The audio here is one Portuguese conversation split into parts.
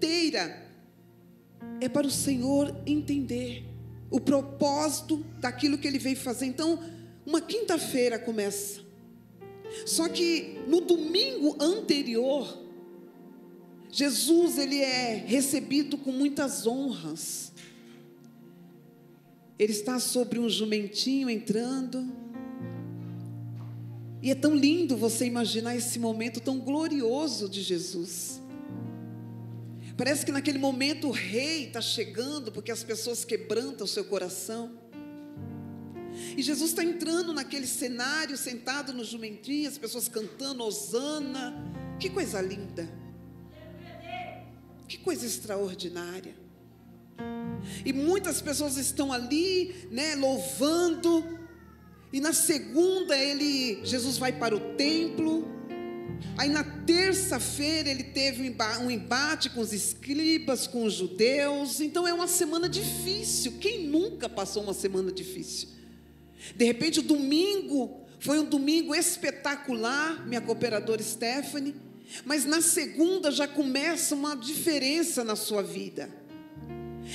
inteira é para o Senhor entender o propósito daquilo que Ele veio fazer. Então, uma quinta-feira começa. Só que no domingo anterior, Jesus, Ele é recebido com muitas honras. Ele está sobre um jumentinho entrando. E é tão lindo você imaginar esse momento tão glorioso de Jesus. Parece que naquele momento o rei está chegando, porque as pessoas quebrantam o seu coração. E Jesus está entrando naquele cenário, sentado no jumentinho, as pessoas cantando Hosana. Que coisa linda. Que coisa extraordinária. E muitas pessoas estão ali, né, louvando. E na segunda Jesus vai para o templo. Aí na terça-feira ele teve um embate com os escribas, com os judeus. Então é uma semana difícil. Quem nunca passou uma semana difícil? De repente o domingo foi um domingo espetacular, minha cooperadora Stephanie. Mas na segunda já começa uma diferença na sua vida.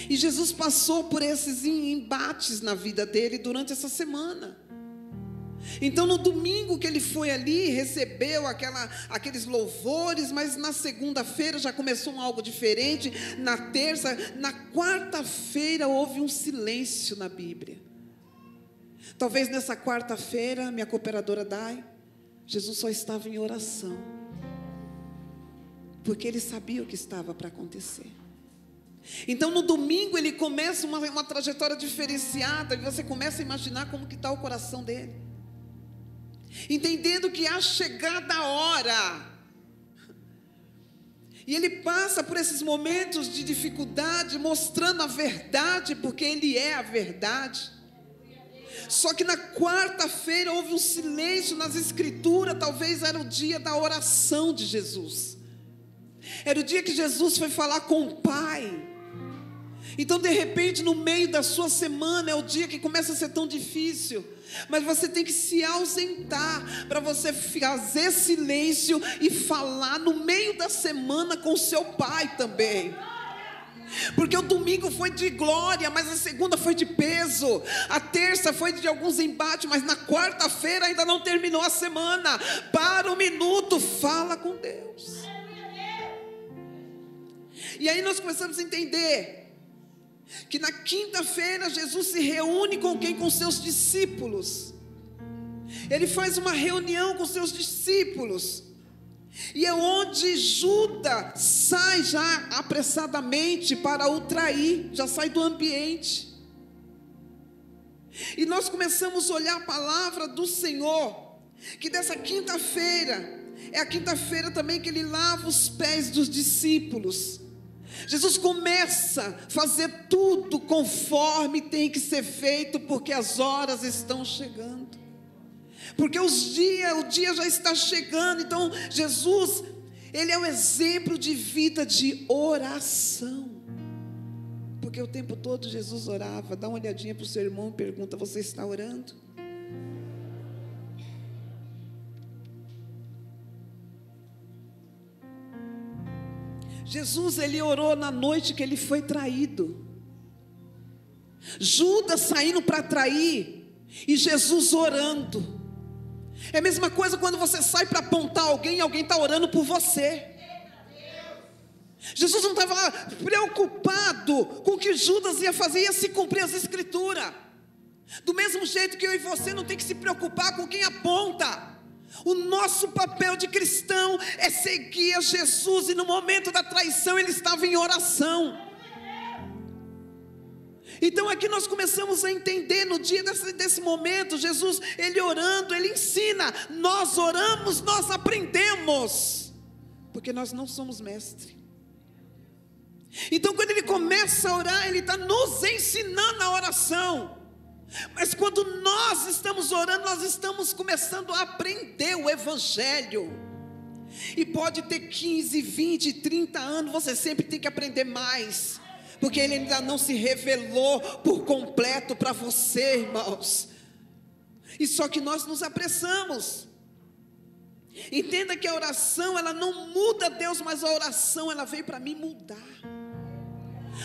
E Jesus passou por esses embates na vida dele durante essa semana. Então no domingo que ele foi ali, recebeu aqueles louvores, mas na segunda-feira já começou algo diferente, na terça, na quarta-feira houve um silêncio na Bíblia. Talvez nessa quarta-feira, minha cooperadora Dai, Jesus só estava em oração, porque ele sabia o que estava para acontecer. Então no domingo ele começa uma trajetória diferenciada, e você começa a imaginar como que está o coração dele, entendendo que há chegada a hora, e ele passa por esses momentos de dificuldade, mostrando a verdade, porque ele é a verdade. Só que na quarta-feira houve um silêncio nas escrituras. Talvez era o dia da oração de Jesus, era o dia que Jesus foi falar com o Pai. Então de repente no meio da sua semana é o dia que começa a ser tão difícil, mas você tem que se ausentar para você fazer silêncio e falar no meio da semana com o seu Pai também. Porque o domingo foi de glória, mas a segunda foi de peso, a terça foi de alguns embates, mas na quarta-feira ainda não terminou a semana. Para um minuto, fala com Deus. E aí nós começamos a entender que na quinta-feira Jesus se reúne com quem? Com seus discípulos. Ele faz uma reunião com seus discípulos, e é onde Judas sai já apressadamente para o trair, já sai do ambiente. E nós começamos a olhar a palavra do Senhor, que dessa quinta-feira é a quinta-feira também que ele lava os pés dos discípulos. Jesus começa a fazer tudo conforme tem que ser feito, porque as horas estão chegando, porque o dia já está chegando. Então Jesus, ele é o exemplo de vida de oração, porque o tempo todo Jesus orava. Dá uma olhadinha para o seu irmão e pergunta: você está orando? Jesus, ele orou na noite que ele foi traído. Judas saindo para trair e Jesus orando. É a mesma coisa quando você sai para apontar alguém, alguém está orando por você. Jesus não estava preocupado com o que Judas ia fazer, ia se cumprir as escrituras. Do mesmo jeito que eu e você não tem que se preocupar com quem aponta. O nosso papel de cristão é seguir a Jesus, e no momento da traição ele estava em oração. Então aqui nós começamos a entender, no dia desse momento, Jesus, ele orando, ele ensina. Nós oramos, nós aprendemos, porque nós não somos mestre. Então quando ele começa a orar, ele está nos ensinando a oração. Mas quando nós estamos orando, nós estamos começando a aprender o Evangelho. E pode ter 15, 20, 30 anos, você sempre tem que aprender mais, porque ele ainda não se revelou por completo para você, irmãos. E só que nós nos apressamos. Entenda que a oração, ela não muda Deus, mas a oração, ela veio para mim mudar.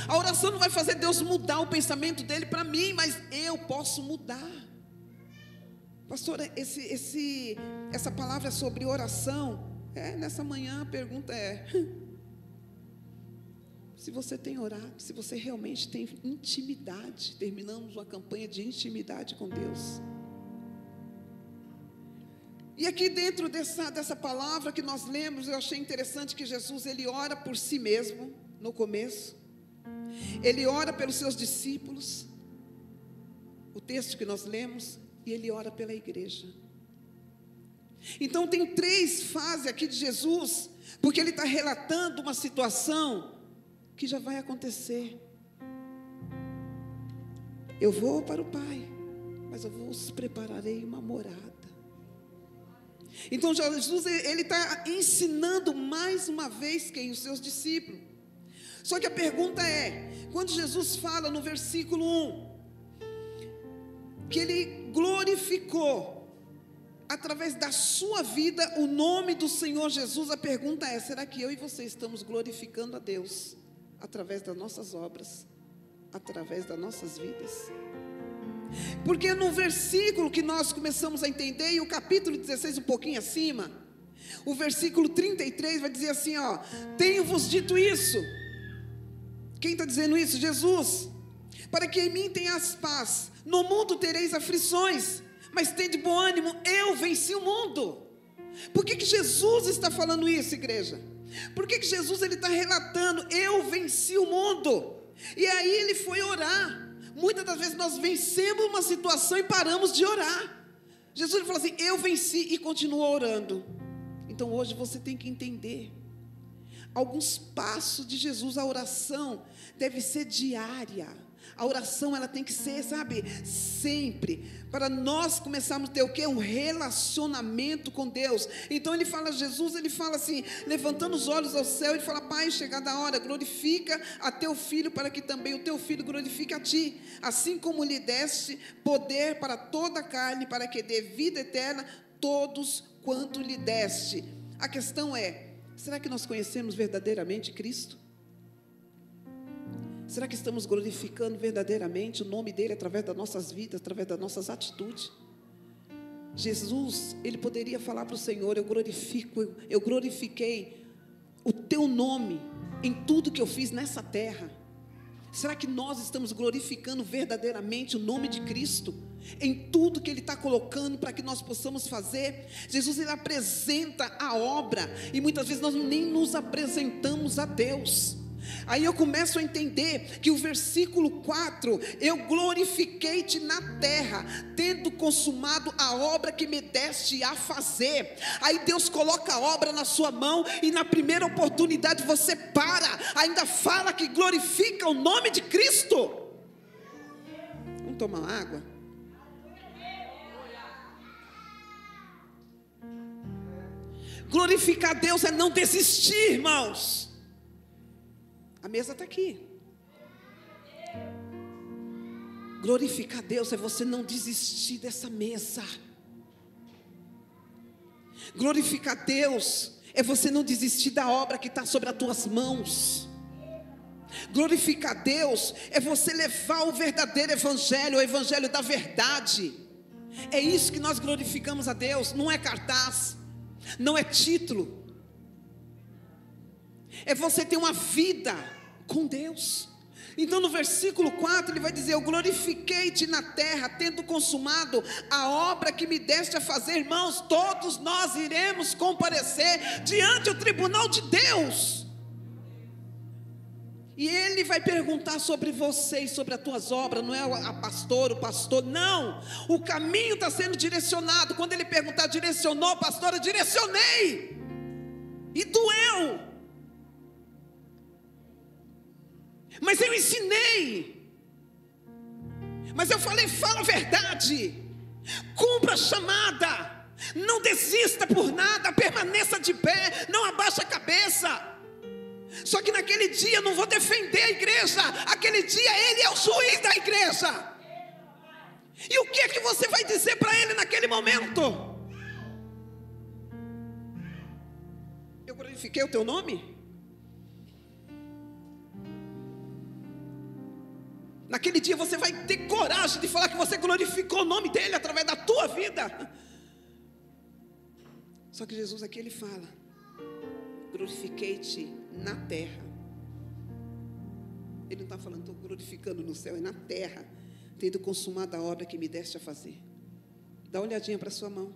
A oração não vai fazer Deus mudar o pensamento dele para mim, mas eu posso mudar. Pastora, essa palavra sobre oração, nessa manhã a pergunta é: se você tem orado, se você realmente tem intimidade. Terminamos uma campanha de intimidade com Deus. E aqui dentro dessa palavra que nós lemos, eu achei interessante que Jesus, ele ora por si mesmo, no começo. Ele ora pelos seus discípulos, o texto que nós lemos, e ele ora pela igreja. Então tem 3 fases aqui de Jesus, porque ele está relatando uma situação que já vai acontecer. Eu vou para o Pai, mas eu vos prepararei uma morada. Então Jesus, ele está ensinando mais uma vez quem? Os seus discípulos. Só que a pergunta é, quando Jesus fala no versículo 1, que ele glorificou, através da sua vida, o nome do Senhor Jesus, a pergunta é, será que eu e você estamos glorificando a Deus, através das nossas obras, através das nossas vidas? Porque no versículo que nós começamos a entender, e o capítulo 16 um pouquinho acima, o versículo 33 vai dizer assim, ó: tenho-vos dito isso. Quem está dizendo isso? Jesus. Para que em mim tenhas paz. No mundo tereis aflições, mas tende bom ânimo, eu venci o mundo. Por que Jesus está falando isso, igreja? Por que Jesus ele está relatando, eu venci o mundo? E aí ele foi orar. Muitas das vezes nós vencemos uma situação e paramos de orar. Jesus ele falou assim, eu venci, e continuou orando. Então hoje você tem que entender alguns passos de Jesus. A oração deve ser diária. A oração ela tem que ser, sabe, sempre, para nós começarmos a ter o quê? Um relacionamento com Deus. Então ele fala, Jesus ele fala assim, levantando os olhos ao céu, ele fala, Pai, chegada a hora, glorifica a teu filho, para que também o teu filho glorifique a ti, assim como lhe deste poder para toda a carne, para que dê vida eterna todos quanto lhe deste. A questão é, será que nós conhecemos verdadeiramente Cristo? Será que estamos glorificando verdadeiramente o nome dele através das nossas vidas, através das nossas atitudes? Jesus, ele poderia falar para o Senhor, eu glorifiquei o teu nome em tudo que eu fiz nessa terra. Será que nós estamos glorificando verdadeiramente o nome de Cristo em tudo que ele está colocando para que nós possamos fazer? Jesus ele apresenta a obra e muitas vezes nós nem nos apresentamos a Deus. Aí eu começo a entender que o versículo 4, eu glorifiquei-te na terra, tendo consumado a obra que me deste a fazer. Aí Deus coloca a obra na sua mão e na primeira oportunidade você ainda fala que glorifica o nome de Cristo. Vamos tomar uma água? Glorificar Deus é não desistir, irmãos. A mesa está aqui. Glorificar a Deus é você não desistir dessa mesa. Glorificar a Deus é você não desistir da obra que está sobre as tuas mãos. Glorificar a Deus é você levar o verdadeiro evangelho, o evangelho da verdade. É isso que nós glorificamos a Deus. Não é cartaz, não é título. É você ter uma vida com Deus. Então no versículo 4 ele vai dizer, eu glorifiquei-te na terra, tendo consumado a obra que me deste a fazer. Irmãos, todos nós iremos comparecer diante do tribunal de Deus, e ele vai perguntar sobre você e sobre as tuas obras. Não é o pastor, não. O caminho está sendo direcionado. Quando ele perguntar, direcionou, pastor? Eu direcionei, e doeu, mas eu ensinei, mas eu falei, fala a verdade, cumpra a chamada, não desista por nada, permaneça de pé, não abaixe a cabeça. Só que naquele dia eu não vou defender a igreja, aquele dia ele é o juiz da igreja. E o que é que você vai dizer para ele naquele momento? glorifiquei o teu nome? Naquele dia você vai ter coragem de falar que você glorificou o nome dele através da tua vida. Só que Jesus aqui ele fala: glorifiquei-te na terra. Ele não está falando, estou glorificando no céu, é na terra, tendo consumado a obra que me deste a fazer. Dá uma olhadinha para a sua mão.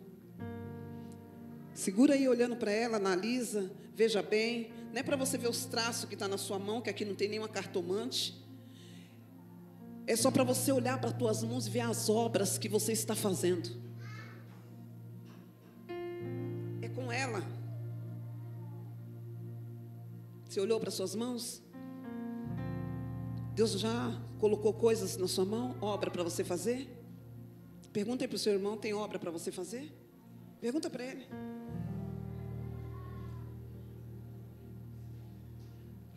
Segura aí olhando para ela, analisa, veja bem. Não é para você ver os traços que está na sua mão, que aqui não tem nenhuma cartomante. É só para você olhar para as tuas mãos e ver as obras que você está fazendo. É com ela. Você olhou para as suas mãos? Deus já colocou coisas na sua mão, obra para você fazer? Pergunta aí para o seu irmão, tem obra para você fazer? Pergunta para ele.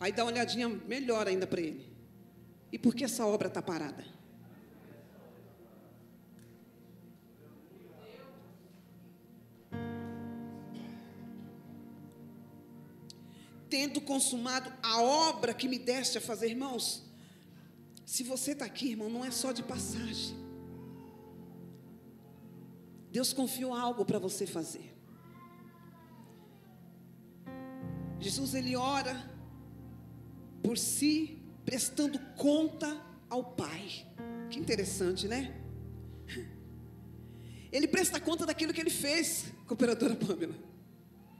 Aí dá uma olhadinha melhor ainda para ele. E por que essa obra está parada? Tendo consumado a obra que me deste a fazer, irmãos. Se você está aqui, irmão, não é só de passagem. Deus confiou algo para você fazer. Jesus, ele ora por si, prestando conta ao Pai. Que interessante, né? Ele presta conta daquilo que ele fez, cooperadora Pâmela.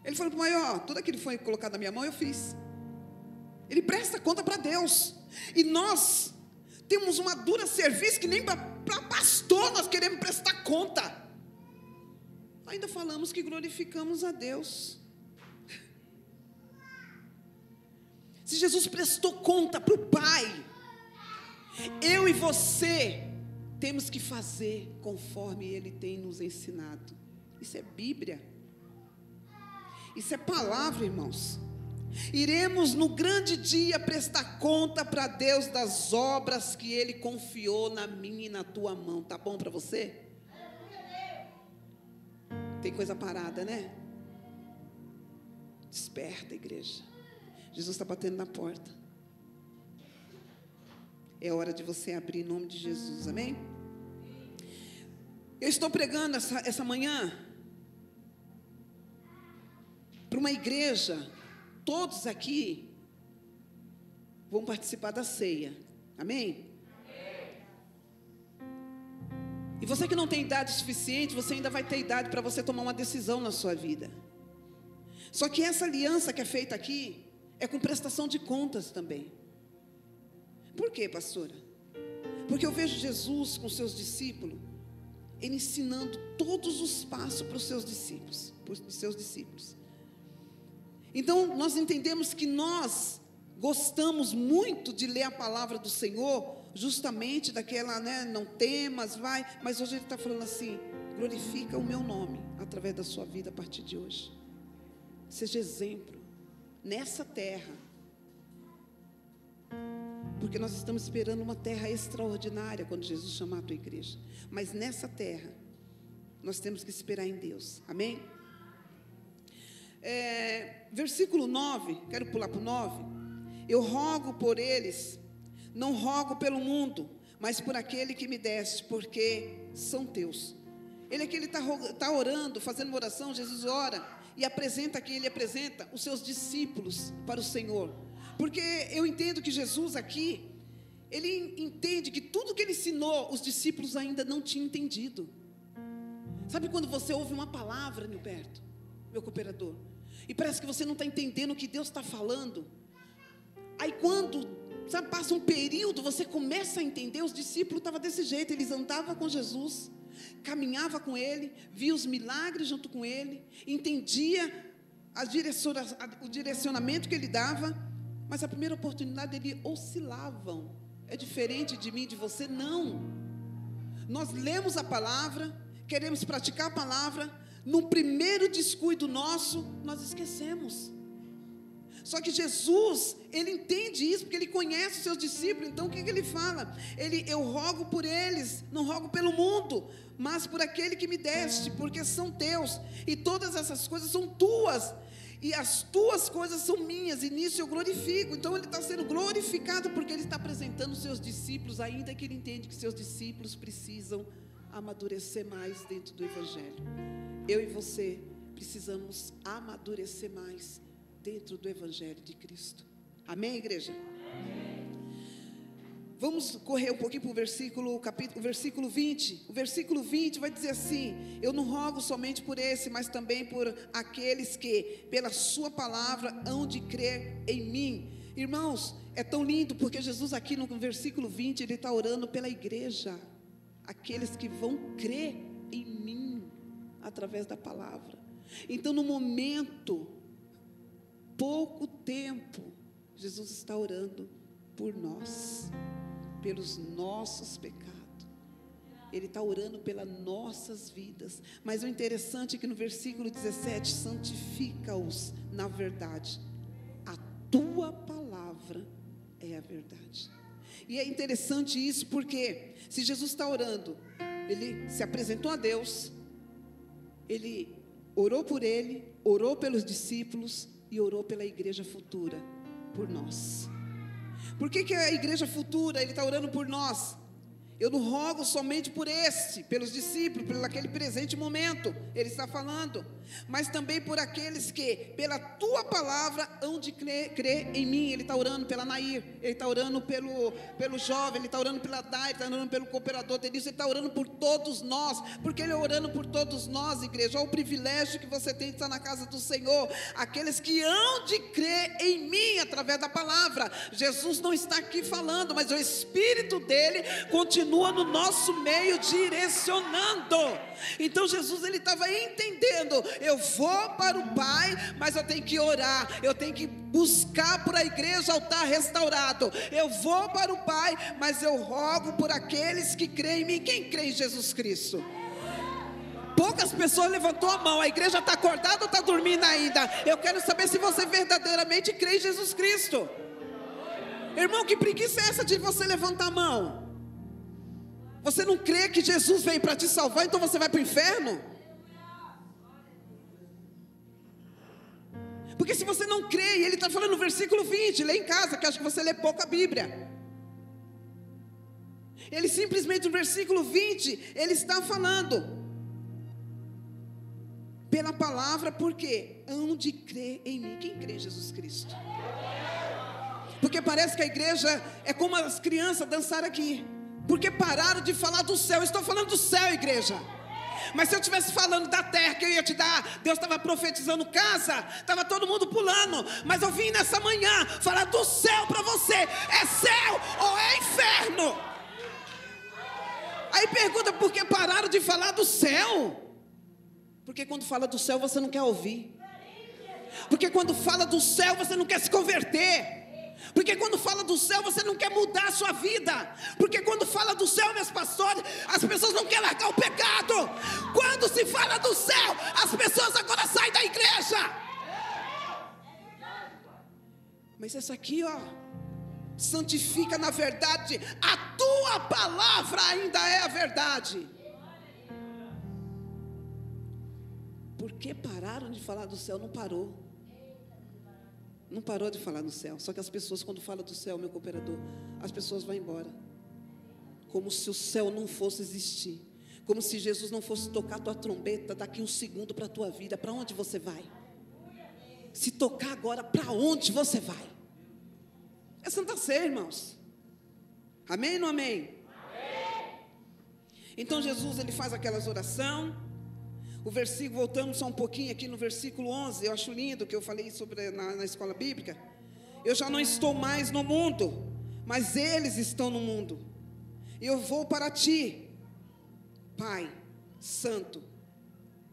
Ele falou para o maior, tudo aquilo que foi colocado na minha mão, eu fiz. Ele presta conta para Deus. E nós temos uma dura serviço que nem para pastor nós queremos prestar conta. Ainda falamos que glorificamos a Deus. Se Jesus prestou conta para o Pai, eu e você temos que fazer conforme Ele tem nos ensinado. Isso é Bíblia. Isso é palavra, irmãos. Iremos no grande dia prestar conta para Deus das obras que Ele confiou na minha e na tua mão. Tá bom para você? Tem coisa parada, né? Desperta, igreja. Jesus está batendo na porta. É hora de você abrir em nome de Jesus, amém? Eu estou pregando essa manhã para uma igreja. Todos aqui vão participar da ceia, amém? E você que não tem idade suficiente, você ainda vai ter idade para você tomar uma decisão na sua vida. Só que essa aliança que é feita aqui é com prestação de contas também. Por quê, pastora? Porque eu vejo Jesus com seus discípulos, ele ensinando todos os passos para os seus discípulos. Então, nós entendemos que nós gostamos muito de ler a palavra do Senhor, justamente daquela, né, não temas, vai, mas hoje ele está falando assim: glorifica o meu nome através da sua vida a partir de hoje. Seja exemplo nessa terra, porque nós estamos esperando uma terra extraordinária quando Jesus chamar a tua igreja, mas nessa terra nós temos que esperar em Deus, amém? Versículo 9, quero pular para o 9. Eu rogo por eles, não rogo pelo mundo, mas por aquele que me deste, porque são teus. Ele aqui está orando, fazendo uma oração. Jesus ora e apresenta aqui, ele apresenta os seus discípulos para o Senhor, porque eu entendo que Jesus aqui, ele entende que tudo que ele ensinou, os discípulos ainda não tinham entendido. Sabe quando você ouve uma palavra, Nilberto, meu cooperador, e parece que você não está entendendo o que Deus está falando? Aí quando, sabe, passa um período, você começa a entender. Os discípulos estavam desse jeito, eles andavam com Jesus, caminhava com ele, via os milagres junto com ele, entendia o direcionamento que ele dava, mas a primeira oportunidade eles oscilavam. É diferente de mim e de você? Não. Nós lemos a palavra, queremos praticar a palavra, no primeiro descuido nosso, nós esquecemos. Só que Jesus, ele entende isso, porque ele conhece os seus discípulos. Então o que ele fala? Eu rogo por eles, não rogo pelo mundo, mas por aquele que me deste, porque são teus, e todas essas coisas são tuas. e as tuas coisas são minhas, e nisso eu glorifico. Então ele está sendo glorificado porque ele está apresentando os seus discípulos, ainda que ele entende que seus discípulos precisam amadurecer mais dentro do Evangelho. Eu e você precisamos amadurecer mais dentro do Evangelho de Cristo. Amém, igreja? Vamos correr um pouquinho para o versículo 20. O versículo 20 vai dizer assim: eu não rogo somente por esse, mas também por aqueles que, pela sua palavra, hão de crer em mim. Irmãos, é tão lindo, porque Jesus aqui no versículo 20, ele está orando pela igreja. Aqueles que vão crer em mim, através da palavra. Então, no momento, pouco tempo, Jesus está orando por nós, pelos nossos pecados. Ele está orando pelas nossas vidas. Mas o interessante é que no versículo 17, santifica-os na verdade. A tua palavra é a verdade. E é interessante isso, porque se Jesus está orando, ele se apresentou a Deus, ele orou por ele, orou pelos discípulos e orou pela igreja futura, por nós. Por que a igreja futura, ele está orando por nós? Eu não rogo somente por pelos discípulos, por aquele presente momento, ele está falando, mas também por aqueles que, pela tua palavra, hão de crer em mim. Ele está orando pela Nair, ele está orando pelo jovem, ele está orando pela Dai, ele está orando pelo cooperador Denilson, ele está orando por todos nós, porque ele é orando por todos nós, igreja. Olha o privilégio que você tem de estar na casa do Senhor, aqueles que hão de crer em mim, através da palavra. Jesus não está aqui falando, mas o Espírito dele continua no nosso meio, direcionando. Então Jesus, ele estava entendendo: eu vou para o Pai, mas eu tenho que orar, eu tenho que buscar por a igreja, altar restaurado. Eu vou para o Pai, mas eu rogo por aqueles que creem em mim. Quem crê em Jesus Cristo? Poucas pessoas levantou a mão. A igreja está acordada ou está dormindo ainda? Eu quero saber se você verdadeiramente crê em Jesus Cristo. Irmão, que preguiça é essa de você levantar a mão? Você não crê que Jesus veio para te salvar, então você vai para o inferno? Porque se você não crê, e ele está falando no versículo 20, lê em casa, que acho que você lê pouco a Bíblia. Ele simplesmente no versículo 20, ele está falando pela palavra, porque hão de crer em mim. Quem crê em Jesus Cristo? Porque parece que a igreja é como as crianças dançar aqui, porque pararam de falar do céu. Eu estou falando do céu, igreja. Mas se eu estivesse falando da terra que eu ia te dar, Deus estava profetizando casa, estava todo mundo pulando. Mas eu vim nessa manhã falar do céu para você. É céu ou é inferno? Aí pergunta: por que pararam de falar do céu? Porque quando fala do céu você não quer ouvir. Porque quando fala do céu você não quer se converter. Porque quando fala do céu você não quer mudar a sua vida. Porque quando fala do céu, meus pastores, as pessoas não querem largar o pecado. Quando se fala do céu, as pessoas agora saem da igreja. Mas isso aqui, ó, santifica na verdade. A tua palavra ainda é a verdade. Por que pararam de falar do céu? Não parou. Não parou de falar do céu. Só que as pessoas, quando falam do céu, meu cooperador, as pessoas vão embora. Como se o céu não fosse existir. Como se Jesus não fosse tocar a tua trombeta daqui um segundo para a tua vida. Para onde você vai? Se tocar agora, para onde você vai? É Santa Ceia, irmãos. Amém ou não amém? Amém. Então Jesus, ele faz aquelas orações. O versículo, voltamos só um pouquinho aqui no versículo 11, eu acho lindo, que eu falei sobre na escola bíblica. Eu já não estou mais no mundo, mas eles estão no mundo. Eu vou para ti, Pai Santo,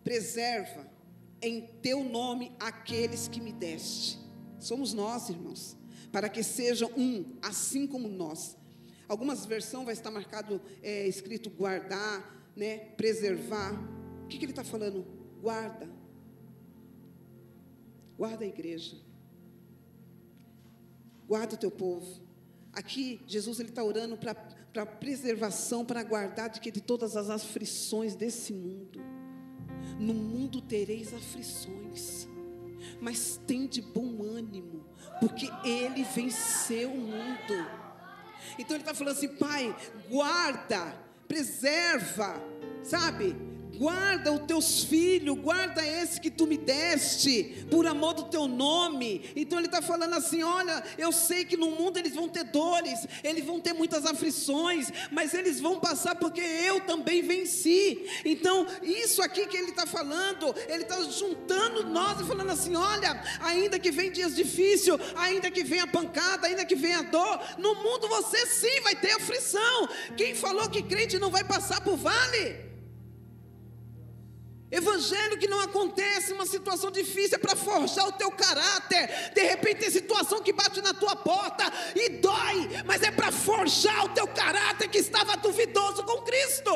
preserva em teu nome aqueles que me deste. Somos nós, irmãos, para que sejam um, assim como nós. Algumas versões vai estar marcado, escrito guardar, né, preservar. O que ele está falando? Guarda. Guarda a igreja. Guarda o teu povo. Aqui, Jesus, ele está orando para preservação, para guardar de todas as aflições desse mundo. No mundo tereis aflições. Mas tem de bom ânimo, porque Ele venceu o mundo. Então Ele está falando assim: Pai, guarda, preserva, sabe? Guarda os teus filhos, guarda esse que tu me deste, por amor do teu nome. Então Ele está falando assim: olha, eu sei que no mundo eles vão ter dores, eles vão ter muitas aflições, mas eles vão passar porque eu também venci. Então isso aqui que Ele está falando, Ele está juntando nós e falando assim: olha, ainda que venha dias difíceis, ainda que venha pancada, ainda que venha dor, no mundo você sim vai ter aflição. Quem falou que crente não vai passar por vale? Evangelho que não acontece, uma situação difícil é para forjar o teu caráter. De repente tem situação que bate na tua porta e dói, mas é para forjar o teu caráter que estava duvidoso com Cristo.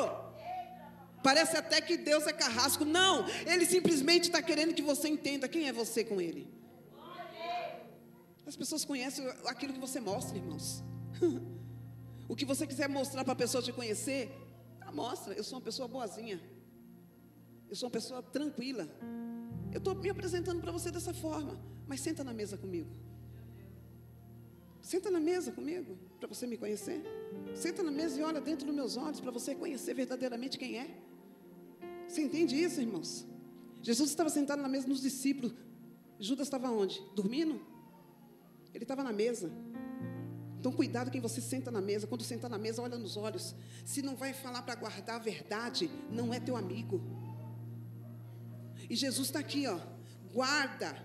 Parece até que Deus é carrasco. Não, Ele simplesmente está querendo que você entenda quem é você com Ele. As pessoas conhecem aquilo que você mostra, irmãos. O que você quiser mostrar para a pessoa te conhecer, mostra. Eu sou uma pessoa boazinha, eu sou uma pessoa tranquila. Eu estou me apresentando para você dessa forma. Mas senta na mesa comigo. Senta na mesa comigo, para você me conhecer. Senta na mesa e olha dentro dos meus olhos, para você conhecer verdadeiramente quem é. Você entende isso, irmãos? Jesus estava sentado na mesa dos discípulos. Judas estava onde? Dormindo? Ele estava na mesa. Então cuidado quem você senta na mesa. Quando sentar na mesa, olha nos olhos. Se não vai falar para guardar a verdade, não é teu amigo. E Jesus está aqui, ó. Guarda,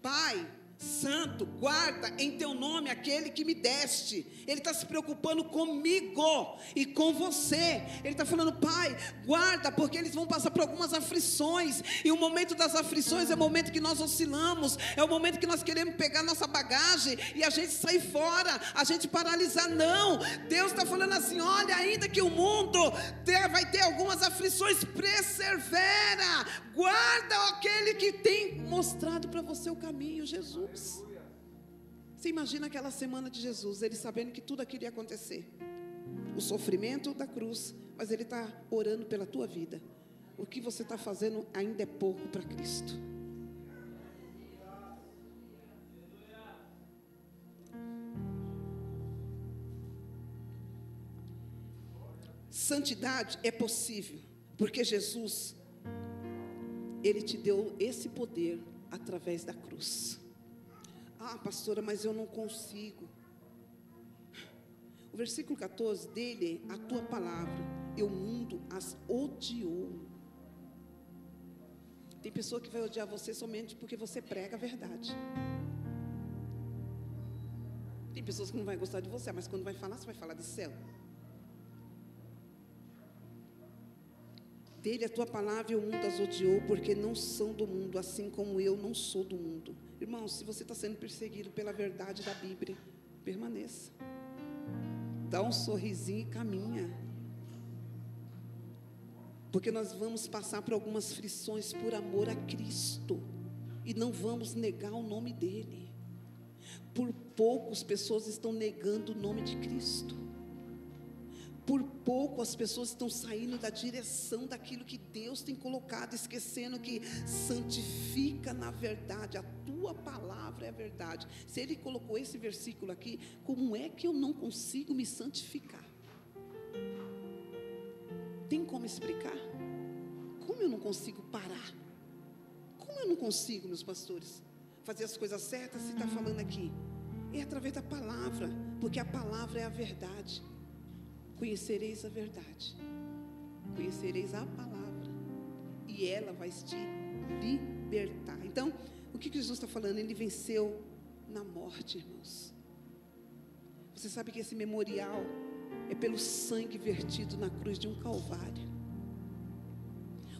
Pai Santo, guarda em teu nome aquele que me deste. Ele está se preocupando comigo e com você. Ele está falando: Pai, guarda, porque eles vão passar por algumas aflições. E o momento das aflições é o momento que nós oscilamos, é o momento que nós queremos pegar nossa bagagem e a gente sair fora, a gente paralisar. Não, Deus está falando assim: olha, ainda que o mundo vai ter algumas aflições, persevera, guarda aquele que tem mostrado para você o caminho, Jesus. Você imagina aquela semana de Jesus, ele sabendo que tudo aquilo ia acontecer, o sofrimento da cruz, mas ele está orando pela tua vida. O que você está fazendo ainda é pouco para Cristo. Santidade é possível, porque Jesus, Ele te deu esse poder através da cruz. Ah, pastora, mas eu não consigo. O versículo 14 dele, a tua palavra, e o mundo as odiou. Tem pessoa que vai odiar você somente porque você prega a verdade. Tem pessoas que não vão gostar de você, mas quando vai falar, você vai falar de céu. Dele a tua palavra e o mundo as odiou, porque não são do mundo, assim como eu não sou do mundo. Irmãos, se você está sendo perseguido pela verdade da Bíblia, permaneça. Dá um sorrisinho e caminha. Porque nós vamos passar por algumas frições por amor a Cristo. E não vamos negar o nome dEle. Por pouco as pessoas estão negando o nome de Cristo. Por pouco as pessoas estão saindo da direção daquilo que Deus tem colocado, esquecendo que santifica na verdade. A tua palavra é a verdade. Se Ele colocou esse versículo aqui, como é que eu não consigo me santificar? Tem como explicar? Como eu não consigo parar? Como eu não consigo, meus pastores, fazer as coisas certas se está falando aqui? É através da palavra, porque a palavra é a verdade. Conhecereis a verdade, conhecereis a palavra, e ela vai te libertar. Então, o que Jesus está falando? Ele venceu na morte, irmãos. Você sabe que esse memorial é pelo sangue vertido na cruz de um Calvário.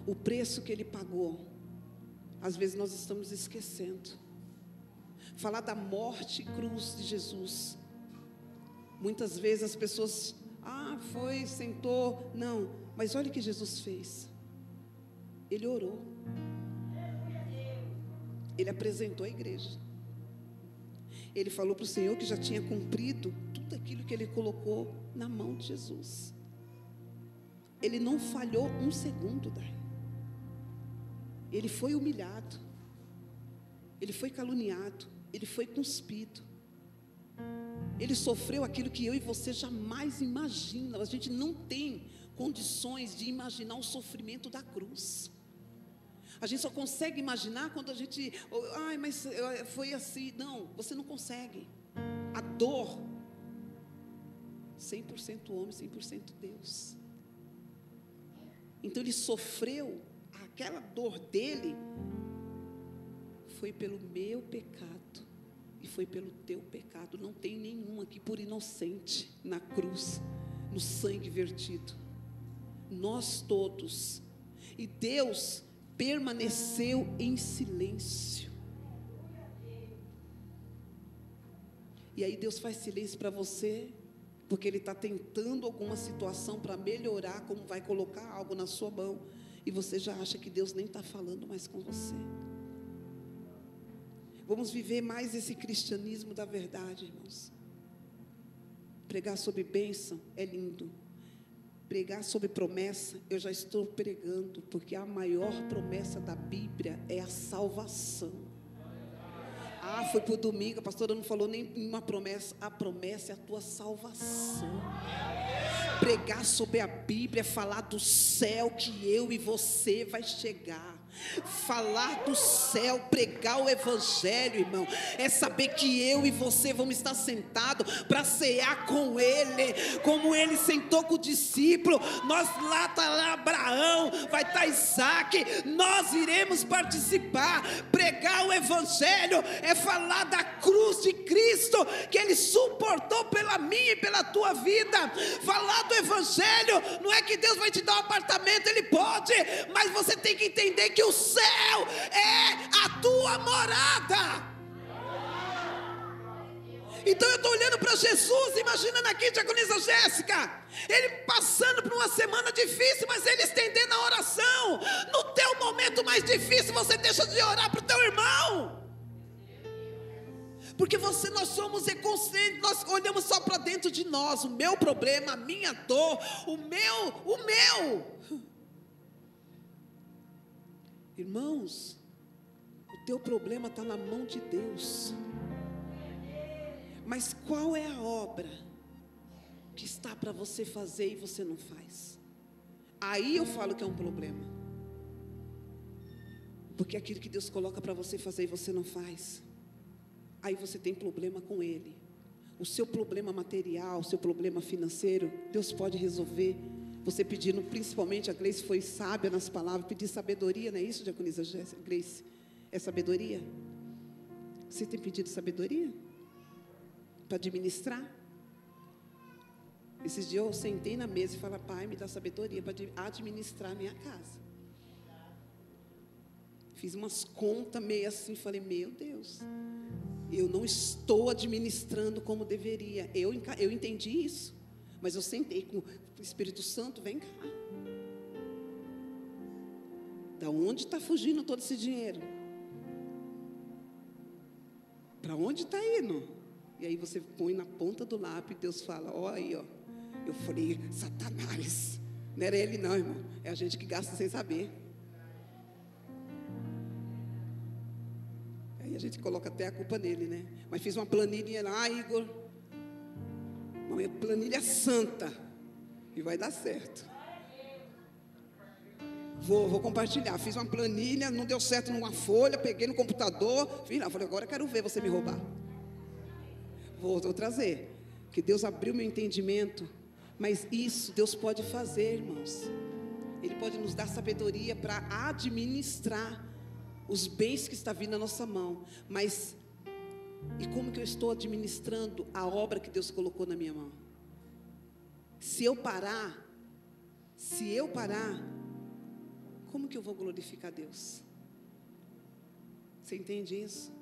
O preço que Ele pagou, às vezes nós estamos esquecendo. Falar da morte e cruz de Jesus, muitas vezes as pessoas... foi, sentou. Não, mas olha o que Jesus fez. Ele orou. Ele apresentou a igreja. Ele falou para o Senhor que já tinha cumprido tudo aquilo que Ele colocou na mão de Jesus. Ele não falhou um segundo daí. Ele foi humilhado. ele foi caluniado, ele foi cuspido, ele sofreu aquilo que eu e você jamais imaginam. A gente não tem condições de imaginar o sofrimento da cruz. A gente só consegue imaginar quando a gente, mas foi assim. Não, você não consegue. A dor, 100% homem, 100% Deus. Então ele sofreu, aquela dor dele foi pelo meu pecado e foi pelo teu pecado. Não tem nenhum aqui por inocente na cruz, no sangue vertido. Nós todos. E Deus permaneceu em silêncio. E aí Deus faz silêncio para você, porque Ele está tentando alguma situação para melhorar, como vai colocar algo na sua mão, e você já acha que Deus nem está falando mais com você. Vamos viver mais esse cristianismo da verdade, irmãos. Pregar sobre bênção é lindo. Pregar sobre promessa, eu já estou pregando, porque a maior promessa da Bíblia é a salvação. Foi para o domingo, a pastora não falou nem uma promessa. A promessa é a tua salvação. Pregar sobre a Bíblia é falar do céu que eu e você vai chegar. Falar do céu, pregar o evangelho, irmão, é saber que eu e você vamos estar sentados para cear com Ele, como Ele sentou com o discípulo. Nós lá está lá Abraão, vai estar Isaac, nós iremos participar. Pregar o evangelho é falar da cruz de Cristo, que Ele suportou pela minha e pela tua vida. Falar do evangelho não é que Deus vai te dar um apartamento, Ele pode, mas você tem que entender que o céu é a tua morada. Então eu estou olhando para Jesus, imaginando aqui, diaconisa Jéssica, ele passando por uma semana difícil, mas ele estendendo a oração. No teu momento mais difícil, você deixa de orar para o teu irmão, porque nós somos inconscientes, nós olhamos só para dentro de nós, o meu problema, a minha dor, o meu. Irmãos, o teu problema está na mão de Deus. Mas qual é a obra que está para você fazer e você não faz? Aí eu falo que é um problema. Porque aquilo que Deus coloca para você fazer e você não faz, aí você tem problema com Ele. O seu problema material, o seu problema financeiro, Deus pode resolver. Você pedindo, principalmente a Gleice foi sábia nas palavras, pedir sabedoria, não é isso, diaconisa Gleice? É sabedoria? Você tem pedido sabedoria? Para administrar? Esses dias eu sentei na mesa e falei, Pai, me dá sabedoria para administrar a minha casa. Fiz umas contas meio assim, falei, meu Deus, eu não estou administrando como deveria. Eu entendi isso, mas eu sentei com o Espírito Santo, vem cá. Da onde está fugindo todo esse dinheiro? Para onde está indo? E aí você põe na ponta do lápis e Deus fala, ó aí, ó. Eu falei, Satanás. Não era ele não, irmão. É a gente que gasta sem saber. Aí a gente coloca até a culpa nele, né? Mas fiz uma planilha lá, Igor. Uma planilha santa. E vai dar certo. Vou compartilhar. Fiz uma planilha, não deu certo numa folha, peguei no computador. Falei, agora eu quero ver você me roubar. Vou trazer. Porque Deus abriu meu entendimento. Mas isso Deus pode fazer, irmãos. Ele pode nos dar sabedoria para administrar os bens que está vindo na nossa mão. Mas, e como que eu estou administrando a obra que Deus colocou na minha mão? Se eu parar, como que eu vou glorificar Deus? Você entende isso?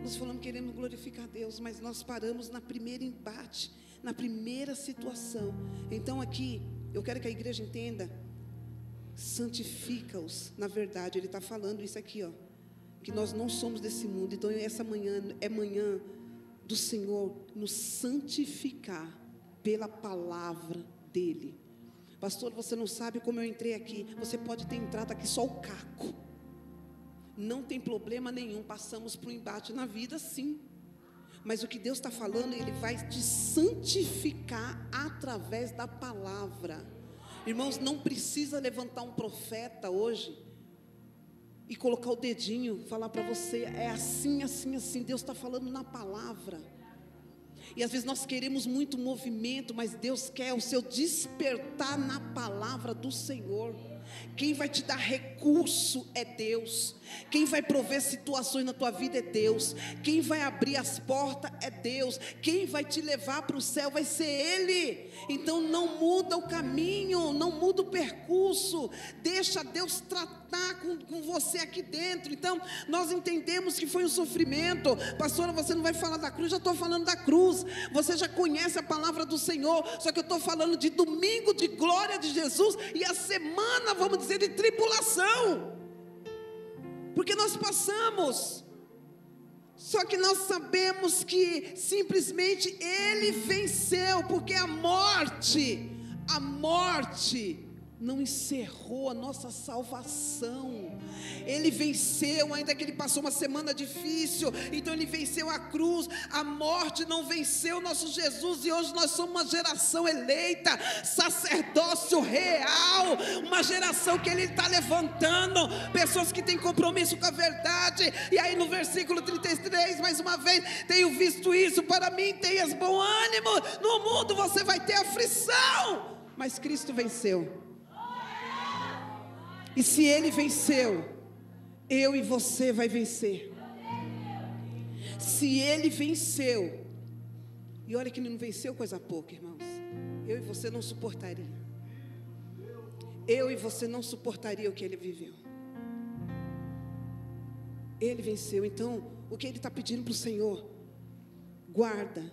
Nós falamos que queremos glorificar Deus, mas nós paramos na primeira embate, na primeira situação. Então aqui, eu quero que a igreja entenda, santifica-os, na verdade, ele está falando isso aqui, ó, que nós não somos desse mundo. Então essa manhã é manhã do Senhor nos santificar pela palavra dele. Pastor, você não sabe como eu entrei aqui. Você pode ter entrado aqui só o caco. Não tem problema nenhum, passamos por um embate na vida, sim. Mas o que Deus está falando, Ele vai te santificar através da palavra. Irmãos, não precisa levantar um profeta hoje e colocar o dedinho, falar para você, é assim, assim, assim. Deus está falando na palavra. E às vezes nós queremos muito movimento, mas Deus quer o seu despertar na palavra do Senhor. Quem vai te dar recurso é Deus. Quem vai prover situações na tua vida é Deus. Quem vai abrir as portas é Deus. Quem vai te levar para o céu vai ser Ele. Então não muda o caminho, não muda o percurso. Deixa Deus tratar com você aqui dentro. Então nós entendemos que foi um sofrimento. Pastora, você não vai falar da cruz? Já estou falando da cruz. Você já conhece a palavra do Senhor. Só que eu estou falando de domingo de glória de Jesus. E a semana, vamos dizer, de tribulação. Porque nós passamos. Só que nós sabemos que simplesmente Ele venceu. Porque a morte não encerrou a nossa salvação. Ele venceu, ainda que Ele passou uma semana difícil. Então Ele venceu a cruz. A morte não venceu o nosso Jesus. E hoje nós somos uma geração eleita, sacerdócio real, uma geração que Ele está levantando, pessoas que têm compromisso com a verdade. E aí no versículo 33, mais uma vez, tenho visto isso, para mim tenhas bom ânimo, no mundo você vai ter aflição, mas Cristo venceu. E se Ele venceu, eu e você vai vencer. Se Ele venceu, e olha que Ele não venceu coisa pouca, irmãos. Eu e você não suportaria. Eu e você não suportaria o que Ele viveu. Ele venceu. Então, o que Ele está pedindo para o Senhor? Guarda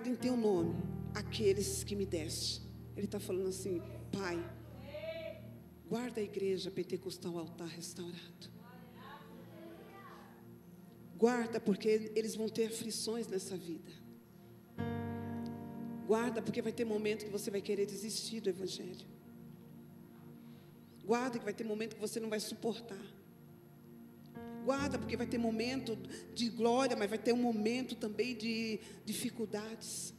em teu nome aqueles que me deste. Ele está falando assim: Pai, guarda a igreja pentecostal, altar restaurado. Guarda, porque eles vão ter aflições nessa vida. Guarda, porque vai ter momento que você vai querer desistir do evangelho. Guarda, que vai ter momento que você não vai suportar. Guarda, porque vai ter momento de glória, mas vai ter um momento também de dificuldades.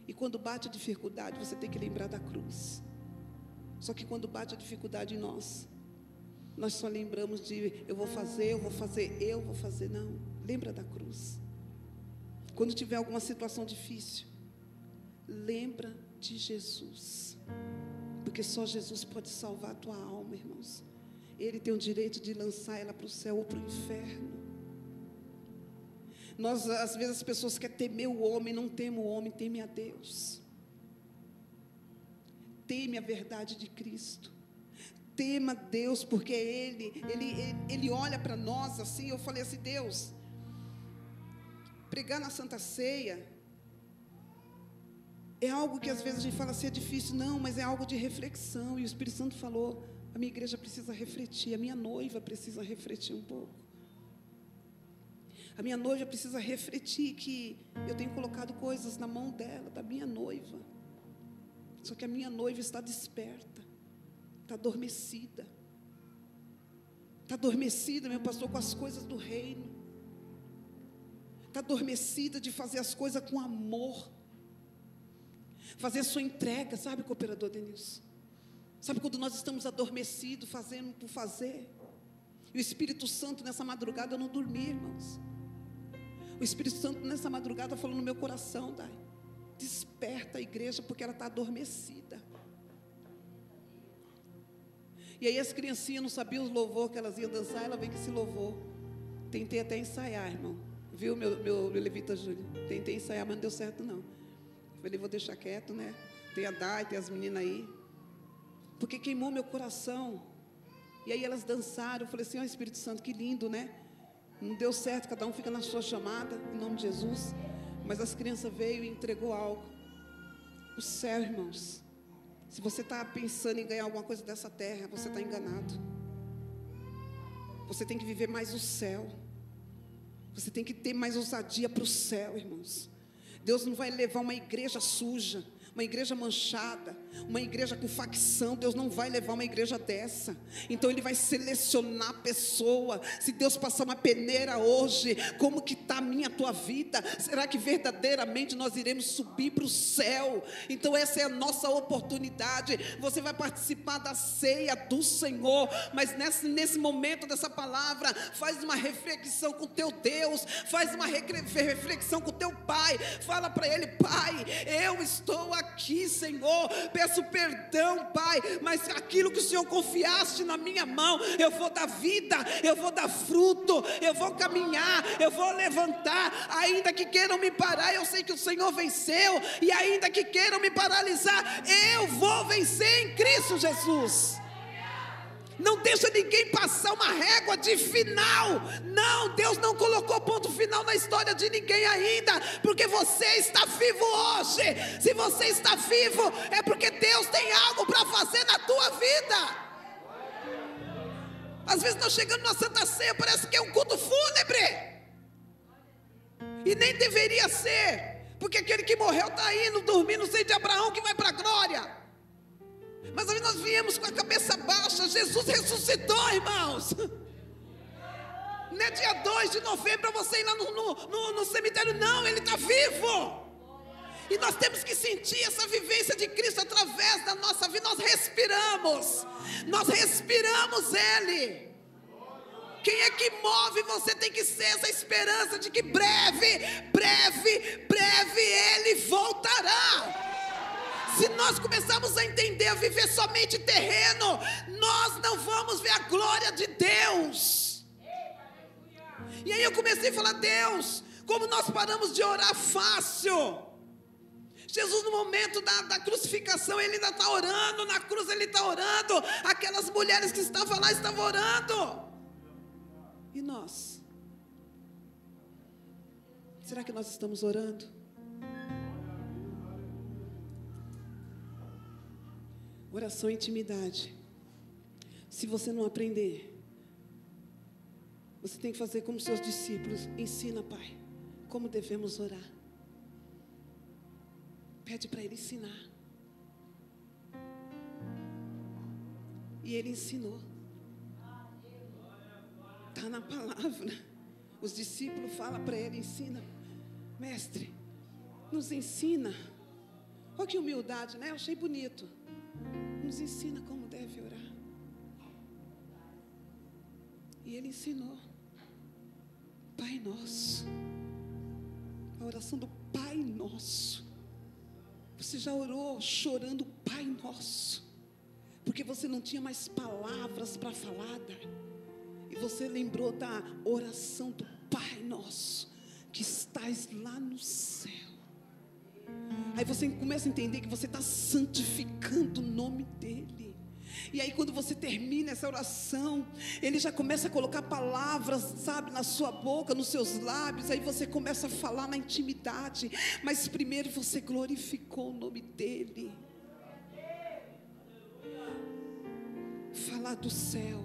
E quando bate a dificuldade, você tem que lembrar da cruz. Só que quando bate a dificuldade em nós só lembramos de eu vou fazer. Não, lembra da cruz. Quando tiver alguma situação difícil, lembra de Jesus. Porque só Jesus pode salvar a tua alma, irmãos. Ele tem o direito de lançar ela para o céu ou para o inferno. Nós, às vezes, as pessoas querem temer o homem, não temem o homem, temem a Deus. Teme a verdade de Cristo. Tema Deus, porque Ele olha para nós assim. Eu falei assim: Deus, pregar na Santa Ceia é algo que às vezes a gente fala assim, é difícil. Não, mas é algo de reflexão. E o Espírito Santo falou: a minha igreja precisa refletir, a minha noiva precisa refletir um pouco. A minha noiva precisa refletir que eu tenho colocado coisas na mão dela, da minha noiva. Só que a minha noiva está desperta, está adormecida. Está adormecida, meu pastor, com as coisas do reino. Está adormecida de fazer as coisas com amor. Fazer a sua entrega, sabe, cooperador Denilson? Sabe quando nós estamos adormecidos, fazendo por fazer? E o Espírito Santo nessa madrugada, eu não dormi, irmãos. O Espírito Santo nessa madrugada falou no meu coração: Dai, desperta a igreja, porque ela está adormecida. E aí as criancinhas não sabiam o louvor que elas iam dançar, ela veio com esse louvor. Tentei até ensaiar, irmão. Viu, meu levita Júlio? Tentei ensaiar, mas não deu certo não. Falei, vou deixar quieto, né? Tem a Dai, tem as meninas aí. Porque queimou meu coração. E aí elas dançaram. Eu falei assim: ó, Espírito Santo, que lindo, né? Não deu certo, cada um fica na sua chamada, em nome de Jesus. Mas as crianças veio e entregou algo. O céu, irmãos. Se você está pensando em ganhar alguma coisa dessa terra, você está enganado. Você tem que viver mais o céu. Você tem que ter mais ousadia para o céu, irmãos. Deus não vai levar uma igreja suja, uma igreja manchada, uma igreja com facção. Deus não vai levar uma igreja dessa. Então Ele vai selecionar a pessoa. Se Deus passar uma peneira hoje, como que está a minha, a tua vida? Será que verdadeiramente nós iremos subir para o céu? Então essa é a nossa oportunidade. Você vai participar da ceia do Senhor, mas nesse momento dessa palavra, faz uma reflexão com teu Deus, faz uma reflexão com teu Pai. Fala para Ele: Pai, eu estou aqui, Senhor, peço perdão, Pai, mas aquilo que o Senhor confiaste na minha mão, eu vou dar vida, eu vou dar fruto, eu vou caminhar, eu vou levantar. Ainda que queiram me parar, eu sei que o Senhor venceu, e ainda que queiram me paralisar, eu vou vencer em Cristo Jesus. Não deixa ninguém passar uma régua de final. Não, Deus não colocou ponto final na história de ninguém ainda, porque você está vivo hoje. Se você está vivo, é porque Deus tem algo para fazer na tua vida. Às vezes nós chegamos na Santa Ceia, parece que é um culto fúnebre, e nem deveria ser, porque aquele que morreu está indo dormir no seio de Abraão, que vai para a glória. Mas aí nós viemos com a cabeça baixa. Jesus ressuscitou, irmãos. Não é dia 2 de novembro para você ir lá no cemitério, não. Ele está vivo. E nós temos que sentir essa vivência de Cristo através da nossa vida. Nós respiramos Ele. Quem é que move? Você tem que ser essa esperança de que breve Ele voltará. Se nós começarmos a entender, a viver somente terreno, nós não vamos ver a glória de Deus. E aí eu comecei a falar: Deus, como nós paramos de orar fácil. Jesus, no momento da crucificação, Ele ainda está orando, na cruz Ele está orando, aquelas mulheres que estavam lá estavam orando. E nós? Será que nós estamos orando? Oração é intimidade. Se você não aprender, você tem que fazer como seus discípulos. Ensina, Pai, como devemos orar. Pede para Ele ensinar. E Ele ensinou. Está na palavra. Os discípulos falam para Ele: ensina. Mestre, nos ensina. Olha que humildade, né? Eu achei bonito. Nos ensina como deve orar. E Ele ensinou. Pai Nosso. A oração do Pai Nosso. Você já orou chorando Pai Nosso, porque você não tinha mais palavras para falar, e você lembrou da oração do Pai Nosso, que estás lá no céu. Aí você começa a entender que você está santificando o nome dEle. E aí quando você termina essa oração, Ele já começa a colocar palavras, sabe, na sua boca, nos seus lábios. Aí você começa a falar na intimidade, mas primeiro você glorificou o nome dEle. Falar do céu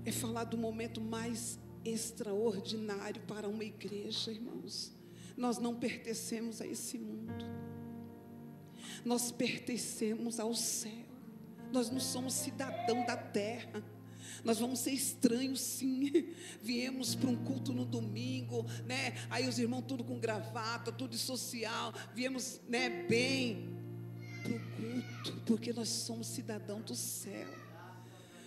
é falar do momento mais extraordinário para uma igreja, irmãos. Nós não pertencemos a esse mundo, nós pertencemos ao céu. Nós não somos cidadão da terra. Nós vamos ser estranhos, sim. Viemos para um culto no domingo, né? Aí os irmãos tudo com gravata, tudo de social. Viemos, né, bem para o culto, porque nós somos cidadão do céu.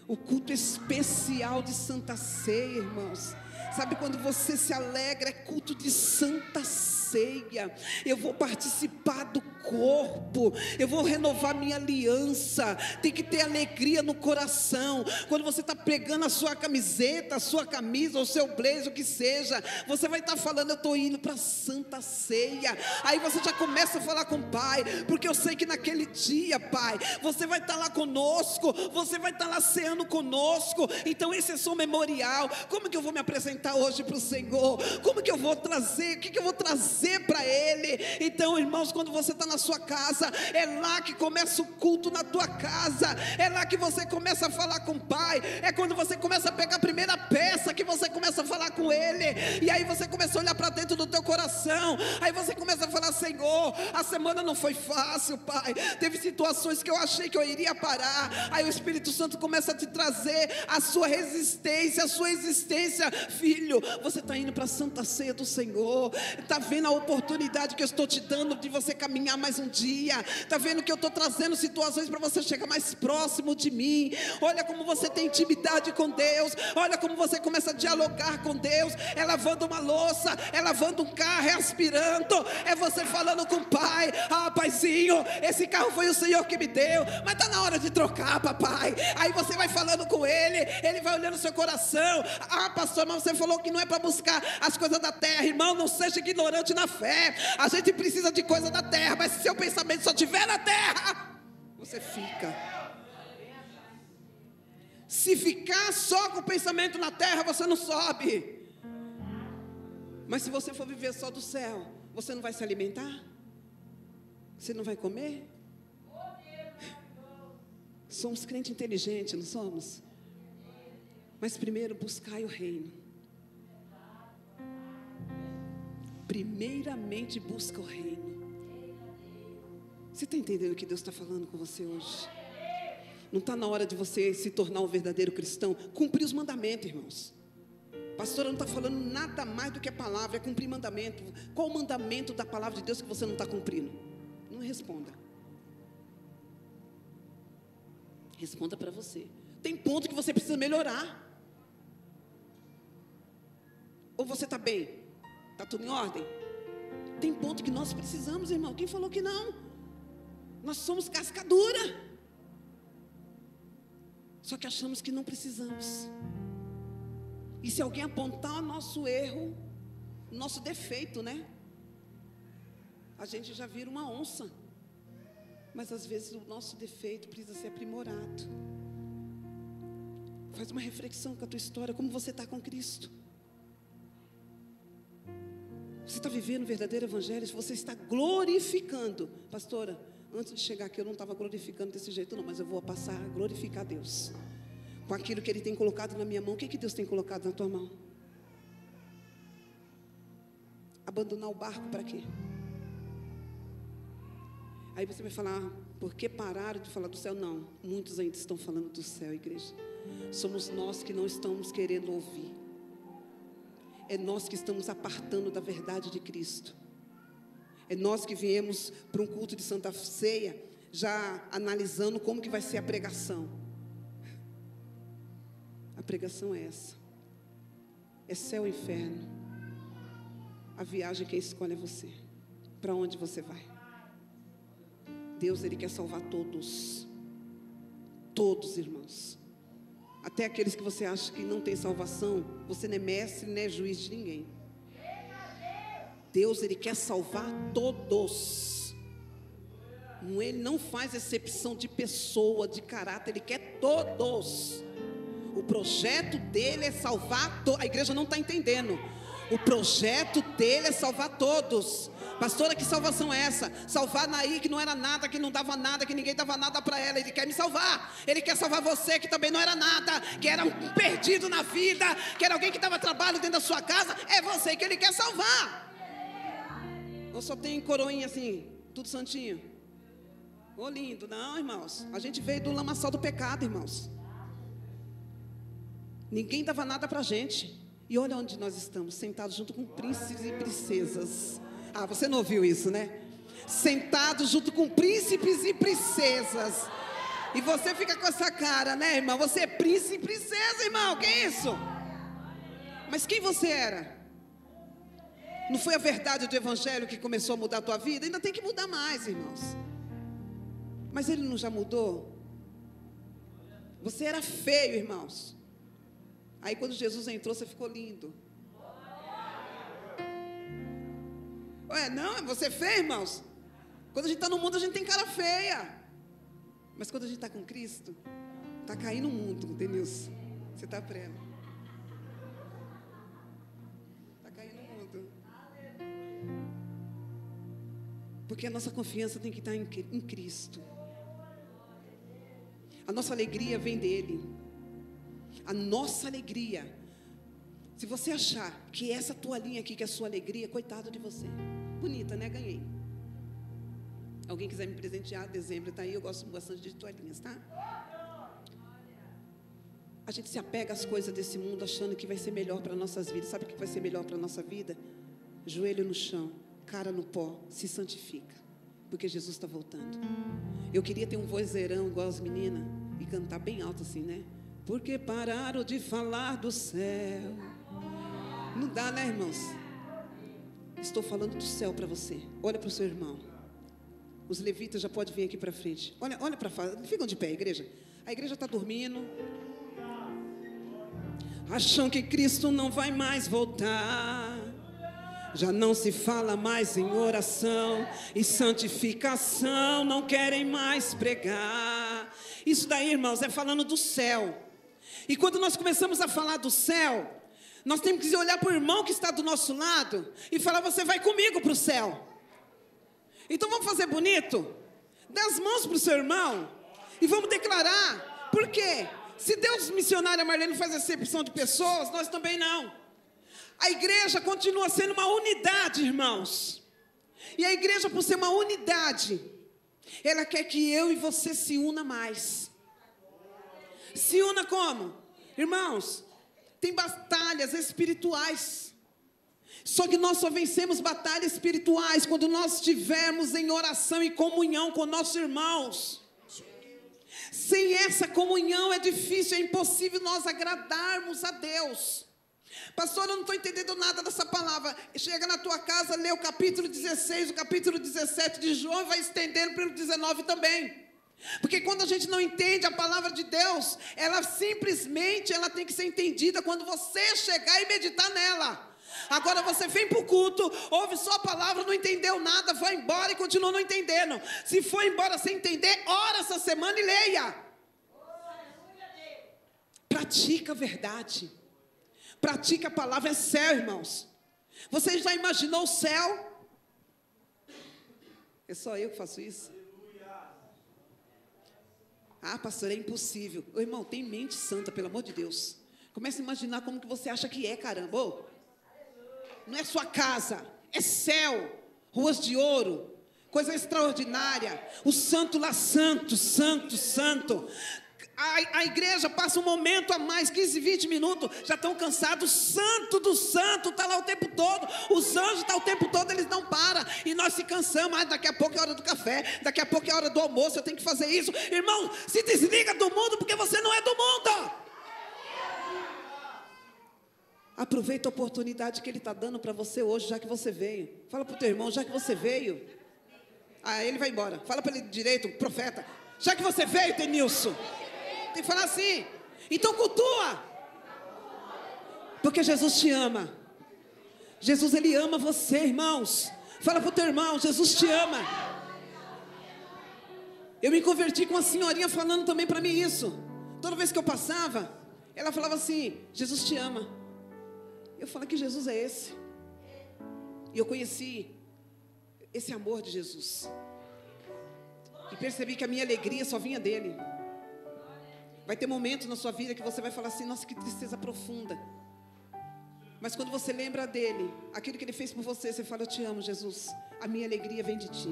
O culto especial de Santa Ceia, irmãos. Sabe quando você se alegra? É culto de Santa Ceia. Eu vou participar do corpo, eu vou renovar minha aliança. Tem que ter alegria no coração. Quando você está pegando a sua camiseta, a sua camisa, o seu blazer, o que seja, você vai estar falando: eu estou indo para a Santa Ceia. Aí você já começa a falar com o Pai, porque eu sei que naquele dia, Pai, você vai estar lá conosco, você vai estar lá ceando conosco. Então esse é só um memorial. Como que eu vou me apresentar hoje para o Senhor? Como que eu vou trazer? O que eu vou trazer para Ele? Então, irmãos, quando você está na sua casa, é lá que começa o culto, na tua casa, é lá que você começa a falar com o Pai, é quando você começa a pegar a primeira peça, que você começa a falar com Ele, e aí você começa a olhar para dentro do teu coração coração. Aí você começa a falar: Senhor, a semana não foi fácil, Pai. Teve situações que eu achei que eu iria parar. Aí o Espírito Santo começa a te trazer a sua resistência, a sua existência. Filho, você está indo para a Santa Ceia do Senhor. Está vendo a oportunidade que eu estou te dando de você caminhar mais um dia? Está vendo que eu estou trazendo situações para você chegar mais próximo de mim? Olha como você tem intimidade com Deus. Olha como você começa a dialogar com Deus. É lavando uma louça, é lavando um carro, é aspirando, é você falando com o Pai: ah, Paizinho, esse carro foi o Senhor que me deu, mas está na hora de trocar, papai. Aí você vai falando com ele vai olhando o seu coração. Ah, pastor, mas você falou que não é para buscar as coisas da terra. Irmão, não seja ignorante na fé. A gente precisa de coisa da terra, mas se seu pensamento só estiver na terra, você fica. Se ficar só com o pensamento na terra, você não sobe. Mas se você for viver só do céu, você não vai se alimentar? Você não vai comer? Somos crentes inteligentes, não somos? Mas primeiro buscai o reino. Primeiramente busca o reino. Você está entendendo o que Deus está falando com você hoje? Não está na hora de você se tornar um verdadeiro cristão? Cumprir os mandamentos, irmãos. Pastora, não está falando nada mais do que a palavra, é cumprir mandamento. Qual o mandamento da palavra de Deus que você não está cumprindo? Não responda. Responda para você. Tem ponto que você precisa melhorar. Ou você está bem? Está tudo em ordem? Tem ponto que nós precisamos, irmão. Quem falou que não? Nós somos casca dura. Só que achamos que não precisamos. E se alguém apontar o nosso erro, o nosso defeito, né? A gente já vira uma onça. Mas às vezes o nosso defeito precisa ser aprimorado. Faz uma reflexão com a tua história, como você está com Cristo. Você está vivendo o verdadeiro evangelho? Você está glorificando. Pastora, antes de chegar aqui eu não estava glorificando desse jeito não, mas eu vou passar a glorificar Deus com aquilo que Ele tem colocado na minha mão. O que Deus tem colocado na tua mão? Abandonar o barco para quê? Aí você vai falar: por que pararam de falar do céu? Não, muitos ainda estão falando do céu, igreja. Somos nós que não estamos querendo ouvir. É nós que estamos apartando da verdade de Cristo. É nós que viemos para um culto de Santa Ceia, já analisando como que vai ser a pregação. A pregação é essa. É céu e inferno. A viagem quem escolhe é você. Para onde você vai? Deus, Ele quer salvar todos. Todos, irmãos. Até aqueles que você acha que não tem salvação. Você não é mestre, nem é juiz de ninguém. Deus, Ele quer salvar todos. Ele não faz exceção de pessoa, de caráter. Ele quer todos. O projeto dele é salvar todos. A igreja não está entendendo. O projeto dele é salvar todos. Pastora, que salvação é essa? Salvar Naí, que não era nada, que não dava nada, que ninguém dava nada para ela. Ele quer me salvar. Ele quer salvar você, que também não era nada, que era um perdido na vida, que era alguém que dava trabalho dentro da sua casa. É você que Ele quer salvar. Ou só tem coroinha assim, tudo santinho? Ô lindo. Não, irmãos, a gente veio do lamaçal do pecado, irmãos. Ninguém dava nada para a gente. E olha onde nós estamos, sentados junto com príncipes e princesas. Ah, você não ouviu isso, né? Sentados junto com príncipes e princesas. E você fica com essa cara, né, irmão? Você é príncipe e princesa, irmão. Que é isso? Mas quem você era? Não foi a verdade do evangelho que começou a mudar a tua vida? Ainda tem que mudar mais, irmãos. Mas Ele não já mudou? Você era feio, irmãos. Aí quando Jesus entrou, você ficou lindo. Ué, não, você é feio, irmãos. Quando a gente está no mundo, a gente tem cara feia. Mas quando a gente está com Cristo, está caindo o mundo, Denilson. Você está prendo. Está caindo o mundo. Porque a nossa confiança tem que estar em Cristo. A nossa alegria vem dele. A nossa alegria. Se você achar que essa toalhinha aqui, que é a sua alegria, coitado de você. Bonita, né? Ganhei. Alguém quiser me presentear, dezembro está aí, eu gosto bastante de toalhinhas, tá? A gente se apega às coisas desse mundo achando que vai ser melhor para nossas vidas. Sabe o que vai ser melhor para a nossa vida? Joelho no chão, cara no pó, se santifica, porque Jesus está voltando. Eu queria ter um vozeirão igual as meninas e cantar bem alto assim, né? Porque pararam de falar do céu. Não dá, né, irmãos? Estou falando do céu para você. Olha para o seu irmão. Os levitas já podem vir aqui para frente. Olha para fora. Ficam de pé, igreja. A igreja está dormindo. Acham que Cristo não vai mais voltar. Já não se fala mais em oração e santificação. Não querem mais pregar. Isso daí, irmãos, é falando do céu. E quando nós começamos a falar do céu, nós temos que olhar para o irmão que está do nosso lado e falar: você vai comigo para o céu. Então vamos fazer bonito? Dê as mãos para o seu irmão e vamos declarar. Por quê? Se Deus missionária Marlene faz acepção de pessoas, nós também não. A igreja continua sendo uma unidade, irmãos. E a igreja, por ser uma unidade, ela quer que eu e você se una mais. Se una como? Irmãos, tem batalhas espirituais. Só que nós só vencemos batalhas espirituais quando nós estivermos em oração e comunhão com nossos irmãos. Sem essa comunhão é difícil, é impossível nós agradarmos a Deus. Pastor, eu não estou entendendo nada dessa palavra. Chega na tua casa, lê o capítulo 16, o capítulo 17 de João e vai estendendo para o 19 também. Porque quando a gente não entende a palavra de Deus, ela simplesmente tem que ser entendida quando você chegar e meditar nela. Agora você vem para o culto, ouve só a palavra, não entendeu nada, vai embora e continua não entendendo. Se for embora sem entender, ora essa semana e leia. Pratica a verdade. Pratica a palavra, é céu, irmãos. Você já imaginou o céu? É só eu que faço isso? Ah, pastor, é impossível. Ô, irmão, tem mente santa, pelo amor de Deus. Comece a imaginar como que você acha que é, caramba. Ô, não é sua casa, é céu, ruas de ouro, coisa extraordinária. O santo lá, santo, santo, santo. A igreja passa um momento a mais, 15, 20 minutos, já estão cansados. Santo do santo está lá o tempo todo. Os anjos estão o tempo todo, eles não param. E nós se cansamos. Ah, daqui a pouco é hora do café, daqui a pouco é hora do almoço, eu tenho que fazer isso. Irmão, se desliga do mundo, porque você não é do mundo. Aproveita a oportunidade que Ele está dando para você hoje, já que você veio. Fala para o teu irmão, já que você veio. Ah, ele vai embora. Fala para ele direito, profeta. Já que você veio, Denilson. Tem que falar assim. Então cultua. Porque Jesus te ama. Jesus, Ele ama você, irmãos. Fala para o teu irmão, Jesus te ama. Eu me converti com uma senhorinha falando também para mim isso. Toda vez que eu passava, ela falava assim: Jesus te ama. Eu falo que Jesus é esse. E eu conheci esse amor de Jesus. E percebi que a minha alegria só vinha dele. Vai ter momentos na sua vida que você vai falar assim: nossa, que tristeza profunda. Mas quando você lembra dele, aquilo que ele fez por você, você fala: eu te amo, Jesus. A minha alegria vem de ti.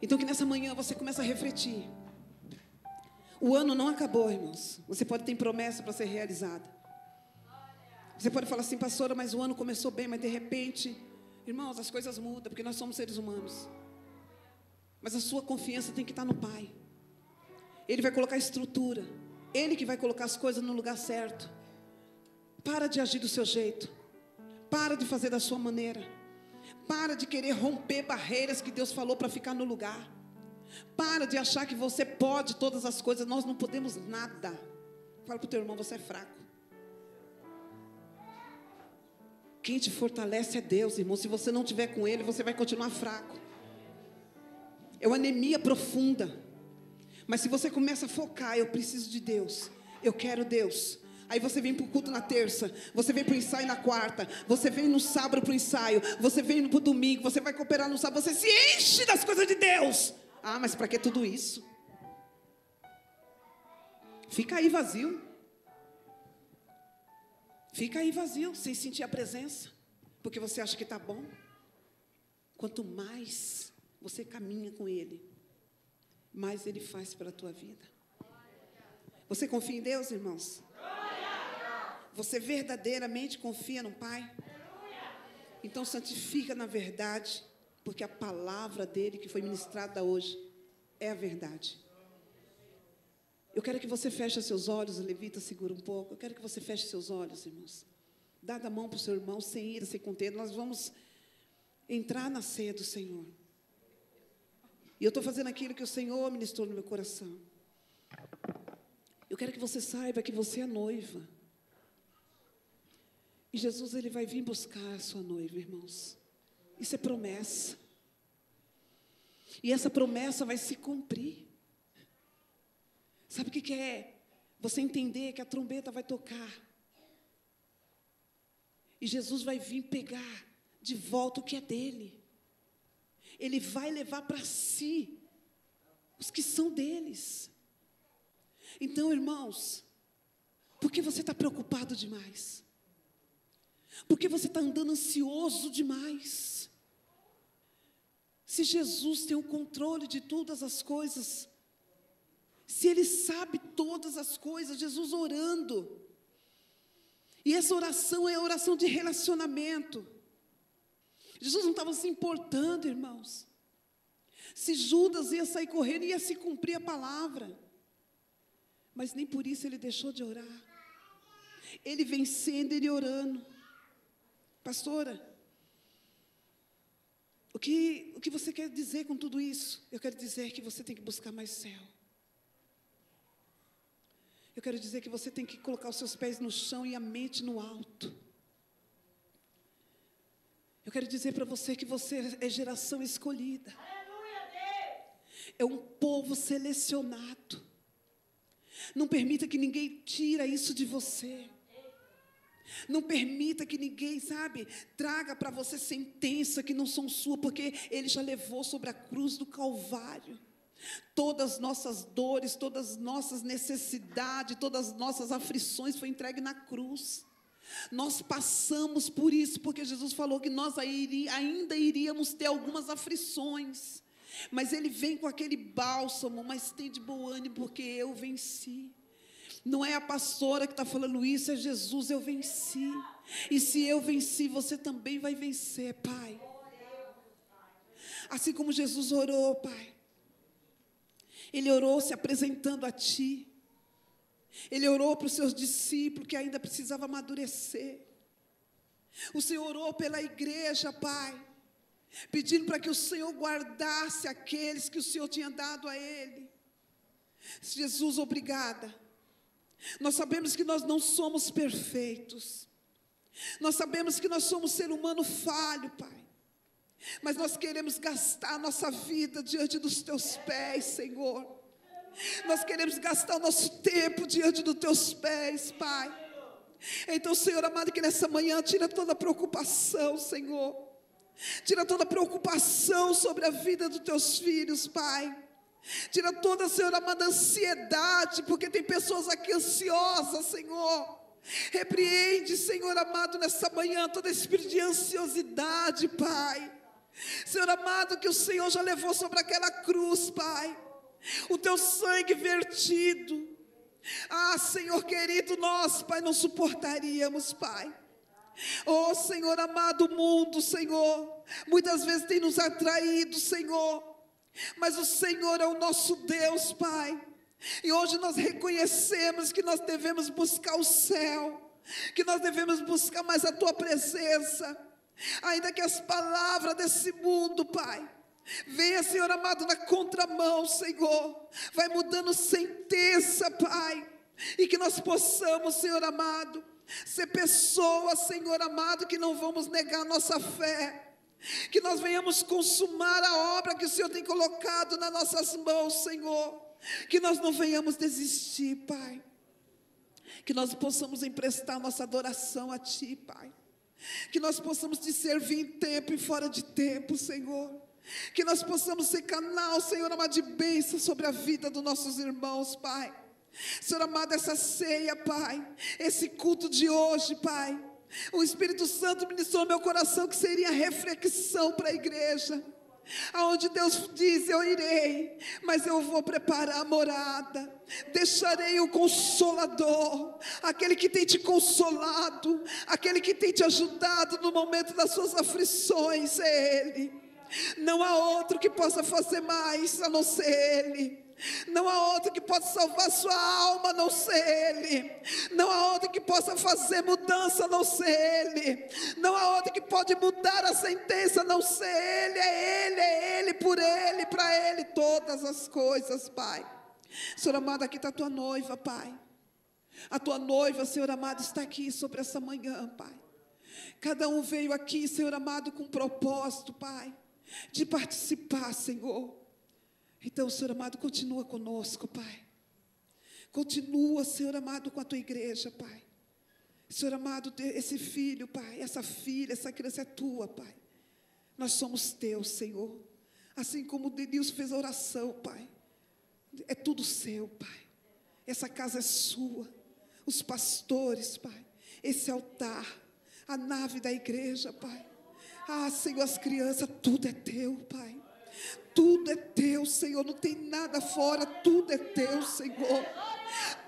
Então que nessa manhã você comece a refletir. O ano não acabou, irmãos. Você pode ter promessa para ser realizada. Você pode falar assim: pastora, mas o ano começou bem, mas de repente, irmãos, as coisas mudam, porque nós somos seres humanos. Mas a sua confiança tem que estar no Pai. Ele vai colocar estrutura. Ele que vai colocar as coisas no lugar certo. Para de agir do seu jeito. Para de fazer da sua maneira. Para de querer romper barreiras que Deus falou para ficar no lugar. Para de achar que você pode todas as coisas. Nós não podemos nada. Fala para o teu irmão: você é fraco. Quem te fortalece é Deus, irmão. Se você não estiver com Ele, você vai continuar fraco. É uma anemia profunda. Mas se você começa a focar: eu preciso de Deus, eu quero Deus. Aí você vem para o culto na terça, você vem para o ensaio na quarta, você vem no sábado para o ensaio, você vem para o domingo, você vai cooperar no sábado, você se enche das coisas de Deus. Ah, mas para que tudo isso? Fica aí vazio. Fica aí vazio, sem sentir a presença, porque você acha que está bom. Quanto mais você caminha com Ele, mais Ele faz pela tua vida. Você confia em Deus, irmãos? Você verdadeiramente confia no Pai? Então santifica na verdade, porque a palavra dele que foi ministrada hoje é a verdade. Eu quero que você feche seus olhos, Levita, segura um pouco. Eu quero que você feche seus olhos, irmãos. Dá a mão para o seu irmão, sem ira, sem contenda. Nós vamos entrar na ceia do Senhor. E eu estou fazendo aquilo que o Senhor ministrou no meu coração. Eu quero que você saiba que você é noiva. E Jesus, Ele vai vir buscar a sua noiva, irmãos. Isso é promessa. E essa promessa vai se cumprir. Sabe o que é? Você entender que a trombeta vai tocar. E Jesus vai vir pegar de volta o que é dele. Ele vai levar para si os que são deles. Então, irmãos, por que você está preocupado demais? Por que você está andando ansioso demais? Se Jesus tem o controle de todas as coisas, se Ele sabe todas as coisas, Jesus orando, e essa oração é a oração de relacionamento. Jesus não estava se importando, irmãos, se Judas ia sair correndo, ia se cumprir a palavra, mas nem por isso Ele deixou de orar. Ele vencendo, Ele orando. Pastora, o que você quer dizer com tudo isso? Eu quero dizer que você tem que buscar mais céu. Eu quero dizer que você tem que colocar os seus pés no chão e a mente no alto. Eu quero dizer para você que você é geração escolhida. É um povo selecionado. Não permita que ninguém tire isso de você. Não permita que ninguém, traga para você sentença que não são suas, porque Ele já levou sobre a cruz do Calvário todas as nossas dores, todas as nossas necessidades, todas as nossas aflições foi entregue na cruz. Nós passamos por isso, porque Jesus falou que nós ainda iríamos ter algumas aflições, mas Ele vem com aquele bálsamo, mas tem de bom ânimo, porque eu venci. Não é a pastora que está falando isso, é Jesus, eu venci. E se eu venci, você também vai vencer, Pai. Assim como Jesus orou, Pai. Ele orou se apresentando a Ti. Ele orou para os seus discípulos que ainda precisavam amadurecer. O Senhor orou pela igreja, Pai, pedindo para que o Senhor guardasse aqueles que o Senhor tinha dado a Ele. Jesus, obrigada. Nós sabemos que nós não somos perfeitos. Nós sabemos que nós somos ser humano falho, Pai. Mas nós queremos gastar a nossa vida diante dos Teus pés, Senhor. Nós queremos gastar o nosso tempo diante dos Teus pés, Pai. Então, Senhor amado, que nessa manhã tira toda a preocupação, Senhor. Tira toda a preocupação sobre a vida dos Teus filhos, Pai. Tira toda, Senhor amado, ansiedade, porque tem pessoas aqui ansiosas, Senhor. Repreende, Senhor amado, nessa manhã todo espírito de ansiosidade, Pai. Senhor amado, que o Senhor já levou sobre aquela cruz, Pai, o Teu sangue vertido. Senhor querido, nós, Pai, não suportaríamos, Pai. Oh, Senhor amado, o mundo, Senhor, muitas vezes tem nos atraído, Senhor, mas o Senhor é o nosso Deus, Pai. E hoje nós reconhecemos que nós devemos buscar o céu, que nós devemos buscar mais a Tua presença. Ainda que as palavras desse mundo, Pai, venha, Senhor amado, na contramão, Senhor, vai mudando sentença, Pai, e que nós possamos, Senhor amado, ser pessoas, Senhor amado, que não vamos negar nossa fé, que nós venhamos consumar a obra que o Senhor tem colocado nas nossas mãos, Senhor, que nós não venhamos desistir, Pai, que nós possamos emprestar nossa adoração a Ti, Pai, que nós possamos Te servir em tempo e fora de tempo, Senhor, que nós possamos ser canal, Senhor amado, de bênção sobre a vida dos nossos irmãos, Pai. Senhor amado, essa ceia, Pai, esse culto de hoje, Pai, o Espírito Santo ministrou no meu coração que seria reflexão para a igreja, aonde Deus diz: eu irei, mas eu vou preparar a morada, deixarei o Consolador, aquele que tem te consolado, aquele que tem te ajudado no momento das suas aflições, é Ele. Não há outro que possa fazer mais a não ser Ele. Não há outro que possa salvar sua alma a não ser Ele. Não há outro que possa fazer mudança a não ser Ele. Não há outro que pode mudar a sentença a não ser Ele. É Ele, por Ele, para Ele todas as coisas, Pai. Senhor amado, aqui está a tua noiva, Pai. A tua noiva, Senhor amado, está aqui sobre essa manhã, Pai. Cada um veio aqui, Senhor amado, com um propósito, Pai, de participar, Senhor. Então, Senhor amado, continua conosco, Pai. Continua, Senhor amado, com a tua igreja, Pai. Senhor amado, esse filho, Pai, essa filha, essa criança é tua, Pai. Nós somos teus, Senhor. Assim como o Denilson fez a oração, Pai. É tudo seu, Pai. Essa casa é sua. Os pastores, Pai. Esse altar, a nave da igreja, Pai. Ah, Senhor, as crianças, tudo é teu, Pai. Tudo é teu, Senhor, não tem nada fora, tudo é teu, Senhor.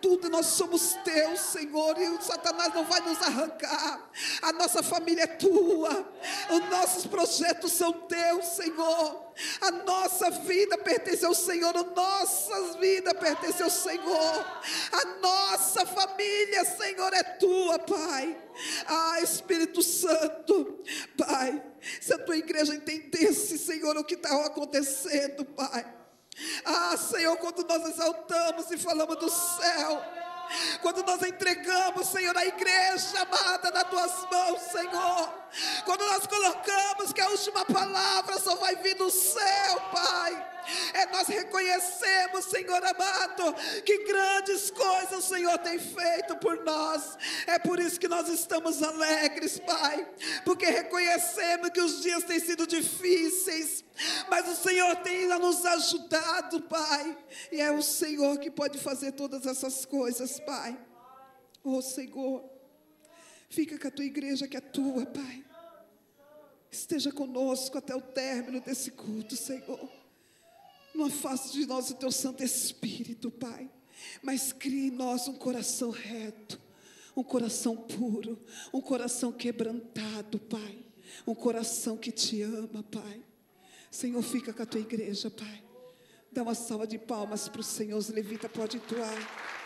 Tudo nós somos teus, Senhor, e o Satanás não vai nos arrancar. A nossa família é tua, os nossos projetos são teus, Senhor. A nossa vida pertence ao Senhor, a nossa vida pertence ao Senhor. A nossa família, Senhor, é tua, Pai. Ah, Espírito Santo, Pai, se a tua igreja entendesse, Senhor, o que está acontecendo, Pai. Ah, Senhor, quando nós exaltamos e falamos do céu, quando nós entregamos, Senhor, a igreja amada nas tuas mãos, Senhor, quando nós colocamos que a última palavra só vai vir do céu, Pai, nós reconhecemos, Senhor amado, que grandes coisas o Senhor tem feito por nós. É por isso que nós estamos alegres, Pai, porque reconhecemos que os dias têm sido difíceis, mas o Senhor tem nos ajudado, Pai, e é o Senhor que pode fazer todas essas coisas, Pai. Oh, Senhor, fica com a tua igreja que é tua, Pai. Esteja conosco até o término desse culto, Senhor. Não afaste de nós o teu Santo Espírito, Pai, mas crie em nós um coração reto, um coração puro, um coração quebrantado, Pai, um coração que te ama, Pai. Senhor, fica com a tua igreja, Pai. Dá uma salva de palmas para o Senhor. Os levitas podem atuar.